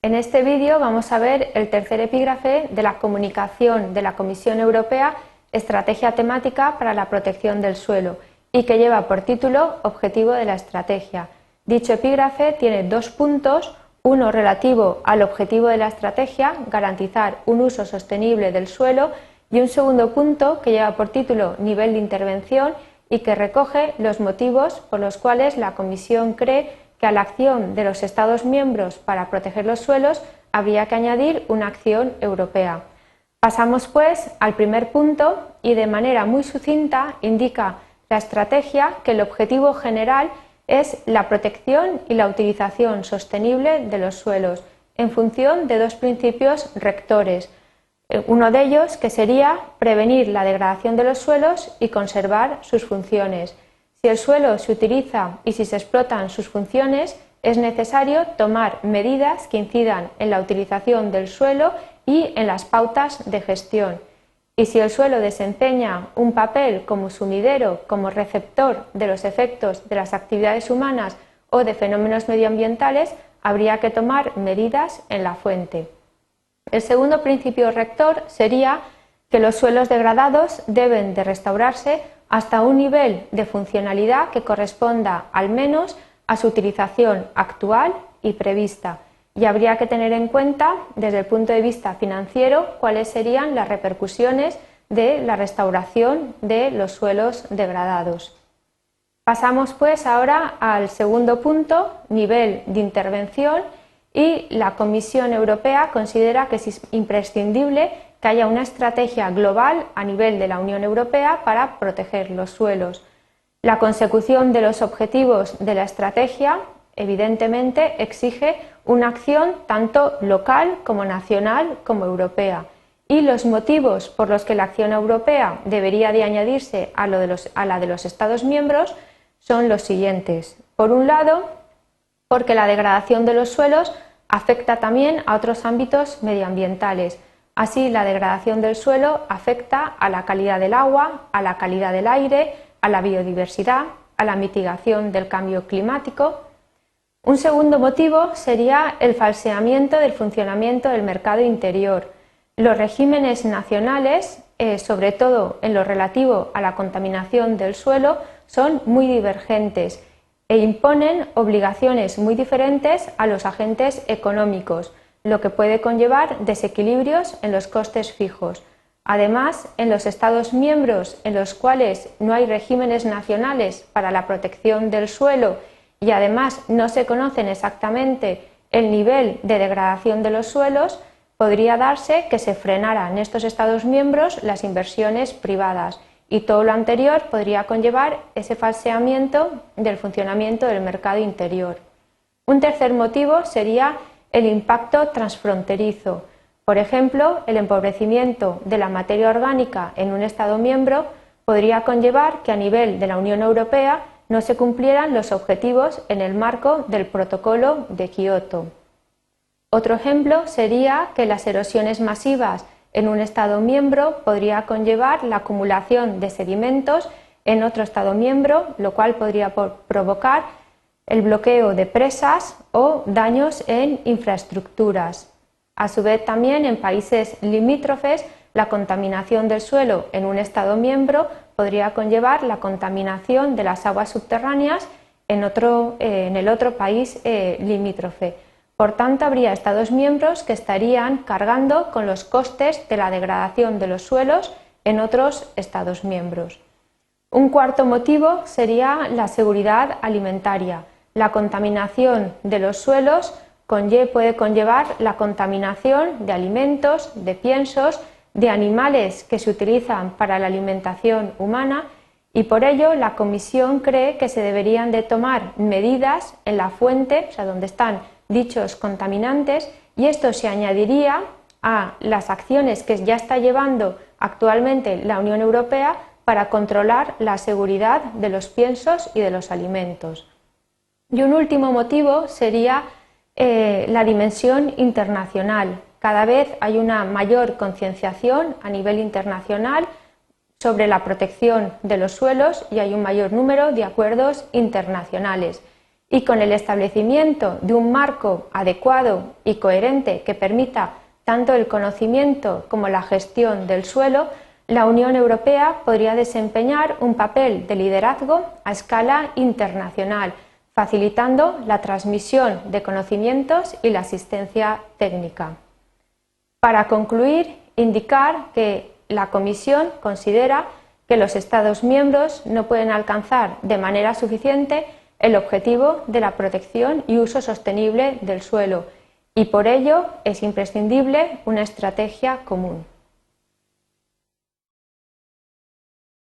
En este vídeo vamos a ver el tercer epígrafe de la comunicación de la Comisión Europea Estrategia temática para la protección del suelo y que lleva por título Objetivo de la estrategia. Dicho epígrafe tiene dos puntos, uno relativo al objetivo de la estrategia, garantizar un uso sostenible del suelo, y un segundo punto que lleva por título Nivel de intervención y que recoge los motivos por los cuales la Comisión cree que a la acción de los Estados miembros para proteger los suelos habría que añadir una acción europea. Pasamos pues al primer punto y de manera muy sucinta indica la estrategia que el objetivo general es la protección y la utilización sostenible de los suelos en función de dos principios rectores. Uno de ellos que sería prevenir la degradación de los suelos y conservar sus funciones. Si el suelo se utiliza y si se explotan sus funciones, es necesario tomar medidas que incidan en la utilización del suelo y en las pautas de gestión. Y si el suelo desempeña un papel como sumidero, como receptor de los efectos de las actividades humanas o de fenómenos medioambientales, habría que tomar medidas en la fuente. El segundo principio rector sería que los suelos degradados deben de restaurarse hasta un nivel de funcionalidad que corresponda al menos a su utilización actual y prevista, y habría que tener en cuenta desde el punto de vista financiero cuáles serían las repercusiones de la restauración de los suelos degradados. Pasamos pues ahora al segundo punto, nivel de intervención, y la Comisión Europea considera que es imprescindible que haya una estrategia global a nivel de la Unión Europea para proteger los suelos. La consecución de los objetivos de la estrategia, evidentemente, exige una acción tanto local como nacional como europea. Y los motivos por los que la acción europea debería de añadirse a la de los Estados miembros son los siguientes. Por un lado, porque la degradación de los suelos afecta también a otros ámbitos medioambientales. Así, la degradación del suelo afecta a la calidad del agua, a la calidad del aire, a la biodiversidad, a la mitigación del cambio climático. Un segundo motivo sería el falseamiento del funcionamiento del mercado interior. Los regímenes nacionales, sobre todo en lo relativo a la contaminación del suelo, son muy divergentes e imponen obligaciones muy diferentes a los agentes económicos, lo que puede conllevar desequilibrios en los costes fijos. Además, en los Estados miembros en los cuales no hay regímenes nacionales para la protección del suelo y además no se conocen exactamente el nivel de degradación de los suelos, podría darse que se frenaran en estos Estados miembros las inversiones privadas. Y todo lo anterior podría conllevar ese falseamiento del funcionamiento del mercado interior. Un tercer motivo sería el impacto transfronterizo. Por ejemplo, el empobrecimiento de la materia orgánica en un Estado miembro podría conllevar que a nivel de la Unión Europea no se cumplieran los objetivos en el marco del Protocolo de Kioto. Otro ejemplo sería que las erosiones masivas en un Estado miembro podría conllevar la acumulación de sedimentos en otro Estado miembro, lo cual podría provocar el bloqueo de presas o daños en infraestructuras. A su vez, también en países limítrofes, la contaminación del suelo en un Estado miembro podría conllevar la contaminación de las aguas subterráneas en el otro país limítrofe. Por tanto, habría Estados miembros que estarían cargando con los costes de la degradación de los suelos en otros Estados miembros. Un cuarto motivo sería la seguridad alimentaria. La contaminación de los suelos puede conllevar la contaminación de alimentos, de piensos, de animales que se utilizan para la alimentación humana y por ello la Comisión cree que se deberían de tomar medidas en la fuente, o sea, donde están dichos contaminantes, y esto se añadiría a las acciones que ya está llevando actualmente la Unión Europea para controlar la seguridad de los piensos y de los alimentos. Y un último motivo sería la dimensión internacional. Cada vez hay una mayor concienciación a nivel internacional sobre la protección de los suelos y hay un mayor número de acuerdos internacionales. y con el establecimiento de un marco adecuado y coherente que permita tanto el conocimiento como la gestión del suelo, la Unión Europea podría desempeñar un papel de liderazgo a escala internacional, facilitando la transmisión de conocimientos y la asistencia técnica. Para concluir, indicar que la Comisión considera que los Estados miembros no pueden alcanzar de manera suficiente el objetivo de la protección y uso sostenible del suelo y por ello es imprescindible una estrategia común.